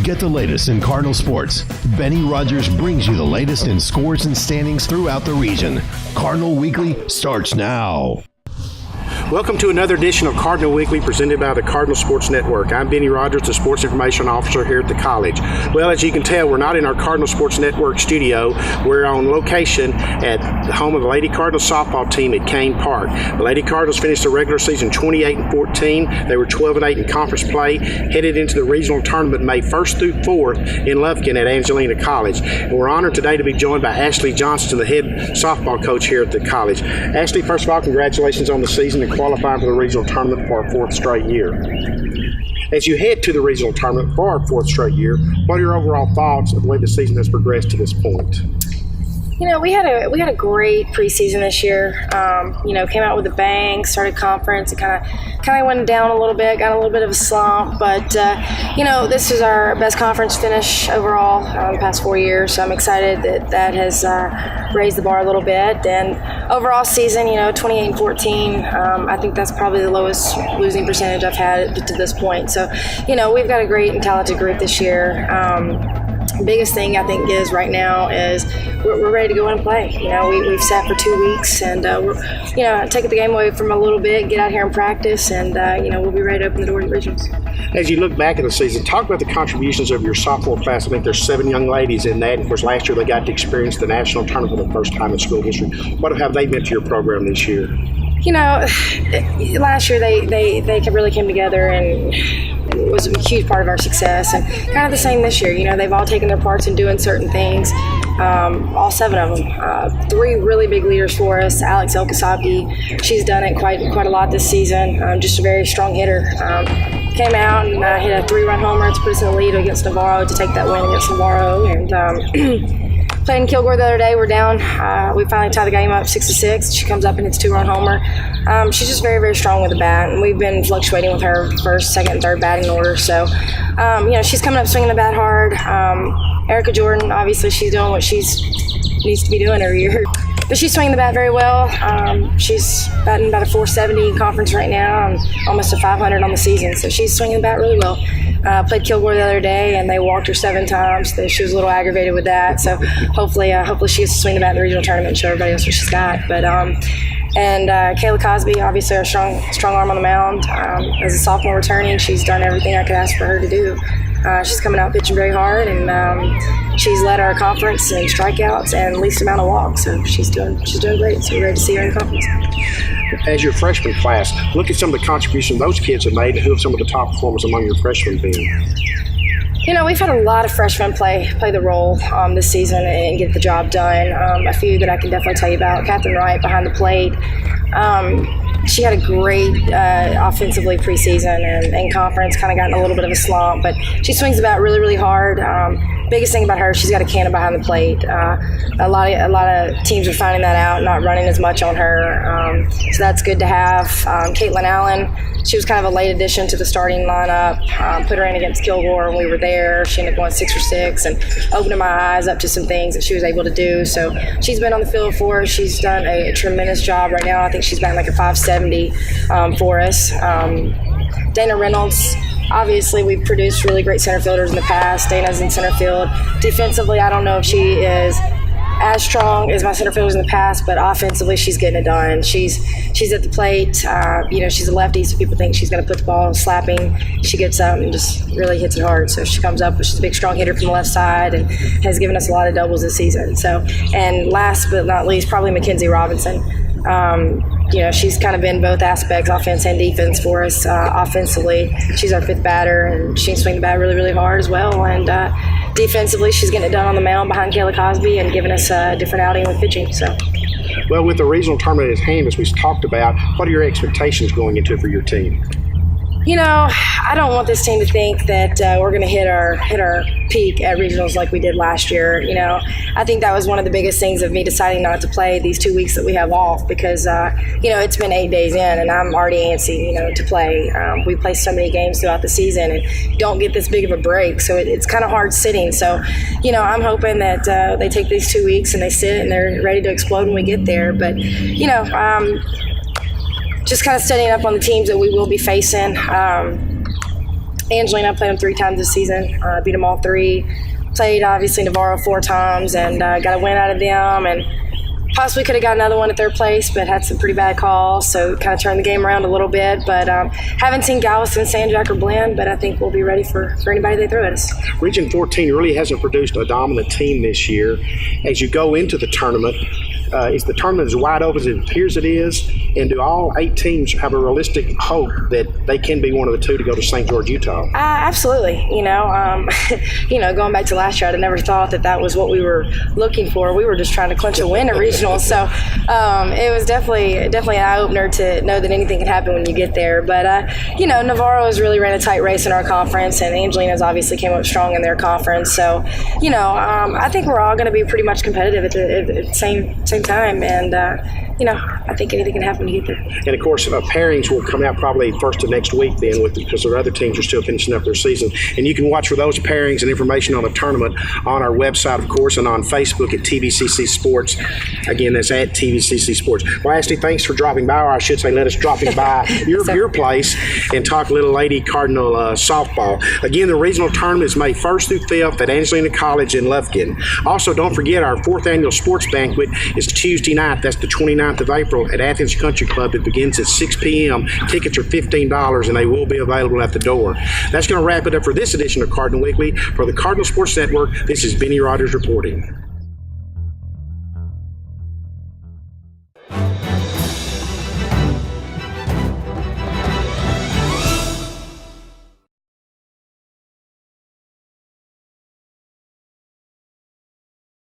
Get the latest in Cardinal sports. Benny Rogers brings you the latest in scores and standings throughout the region. Cardinal Weekly starts now. Welcome to another edition of Cardinal Weekly presented by the Cardinal Sports Network. I'm Benny Rogers, the Sports Information Officer here at the college. Well, as you can tell, we're not in our Cardinal Sports Network studio. We're on location at the home of the Lady Cardinals softball team at Kane Park. The Lady Cardinals finished the regular season 28-14. They were 12-8 in conference play, headed into the regional tournament May 1st through 4th in Lufkin at Angelina College. And we're honored today to be joined by Ashley Johnson, the head softball coach here at the college. Ashley, first of all, congratulations on the season and qualifying for the regional tournament for our fourth straight year. As you head to the regional tournament for our fourth straight year, what are your overall thoughts of the way the season has progressed to this point? You know, we had a great preseason this year. Came out with a bang, started conference, and kind of went down a little bit, got a little bit of a slump. But this is our best conference finish overall the past 4 years. So I'm excited that has raised the bar a little bit. And overall season, 28-14. I think that's probably the lowest losing percentage I've had to this point. So, we've got a great and talented group this year. Biggest thing I think is right now is we're ready to go in and play. We've sat for 2 weeks and we're taking the game away from a little bit, get out here and practice, and we'll be ready to open the door to the regionals. As you look back at the season, talk about the contributions of your sophomore class. I think there's 7 young ladies in that. Of course, last year they got to experience the national tournament for the first time in school history. What have they meant to your program this year? Last year they really came together and it was a huge part of our success, and kind of the same this year. They've all taken their parts in doing certain things, all 7 of them. 3 really big leaders for us. Alex Elkasaki, she's done it quite a lot this season, just a very strong hitter. Came out and hit a 3-run homer to put us in the lead against Navarro to take that win against Navarro, and played in Kilgore the other day. We're down. We finally tied the game up 6-6. She comes up and hits a 2-run homer. She's just very, very strong with the bat, and we've been fluctuating with her first, second, and third batting order. So, she's coming up swinging the bat hard. Erica Jordan, obviously, she's doing what she needs to be doing every year. But she's swinging the bat very well. She's batting about a 470 in conference right now and almost a 500 on the season. So she's swinging the bat really well. Played Kilgore the other day, and they walked her 7 times. She was a little aggravated with that. So hopefully she gets to swing the bat in the regional tournament and show everybody else what she's got. But Kayla Cosby, obviously our strong arm on the mound. As a sophomore returning, she's done everything I could ask for her to do. She's coming out pitching very hard, and she's led our conference in strikeouts and least amount of walks. So she's doing great. So we're ready to see her in the conference. As your freshman class, look at some of the contributions those kids have made, and who have some of the top performers among your freshmen been? We've had a lot of freshmen play the role this season and get the job done. A few that I can definitely tell you about. Catherine Wright behind the plate. She had a great offensively preseason and conference, kind of gotten a little bit of a slump, but she swings the bat really, really hard. Biggest thing about her, she's got a cannon behind the plate. A lot of teams are finding that out, not running as much on her. So that's good to have. Caitlin Allen, she was kind of a late addition to the starting lineup. Put her in against Kilgore when we were there. She ended up going 6 for 6 and opening my eyes up to some things that she was able to do. So she's been on the field for us. She's done a tremendous job right now. I think she's batting like a 570 for us. Dana Reynolds, obviously we've produced really great center fielders in the past. Dana's in center field. Defensively, I don't know if she is as strong as my center fielders in the past, but offensively she's getting it done. She's at the plate. She's a lefty, so people think she's going to put the ball slapping. She gets up and just really hits it hard. So she comes up, she's a big, strong hitter from the left side and has given us a lot of doubles this season. So, and last but not least, probably Mackenzie Robinson. She's kind of been both aspects, offense and defense for us. Offensively, she's our 5th batter, and she can swing the bat really, really hard as well. And defensively, she's getting it done on the mound behind Kayla Cosby and giving us a different outing with pitching. So, well, with the regional tournament at hand, as we talked about, what are your expectations going into it for your team? I don't want this team to think that we're going to hit our peak at regionals like we did last year. I think that was one of the biggest things of me deciding not to play these 2 weeks that we have off because, it's been 8 days in and I'm already antsy, to play. We play so many games throughout the season and don't get this big of a break, so it's kind of hard sitting. So, I'm hoping that they take these 2 weeks and they sit and they're ready to explode when we get there. But, just kind of studying up on the teams that we will be facing. Angelina, played them 3 times this season, beat them all 3. Played, obviously, Navarro 4 times and got a win out of them. And possibly could have got another one at 3rd place, but had some pretty bad calls, so kind of turned the game around a little bit. But haven't seen Galveston, San Jack, or Blinn, but I think we'll be ready for anybody they throw at us. Region 14 really hasn't produced a dominant team this year. As you go into the tournament, is the tournament as wide open as it appears it is? And do all 8 teams have a realistic hope that they can be one of the 2 to go to St. George, Utah? Absolutely. Going back to last year, I'd never thought that was what we were looking for. We were just trying to clinch a win at regionals. So it was definitely an eye-opener to know that anything can happen when you get there. But, Navarro has really ran a tight race in our conference, and Angelina's obviously came up strong in their conference. So, I think we're all going to be pretty much competitive at the same time. And, I think anything can happen to get there. And, of course, pairings will come out probably first of next week then because their other teams are still finishing up their season. And you can watch for those pairings and information on the tournament on our website, of course, and on Facebook at TVCC Sports. Again, that's at TVCC Sports. Well, Ashley, thanks for dropping by, or I should say let us dropping by your place and talk Little Lady Cardinal softball. Again, the regional tournament is May 1st through 5th at Angelina College in Lufkin. Also, don't forget our 4th annual sports banquet is Tuesday night. That's the 29th of April at Athens Country Club. It begins at 6 p.m. Tickets are $15, and they will be available at the door. That's going to wrap it up for this edition of Cardinal Weekly. For the Cardinal Sports Network, this is Benny Rogers reporting.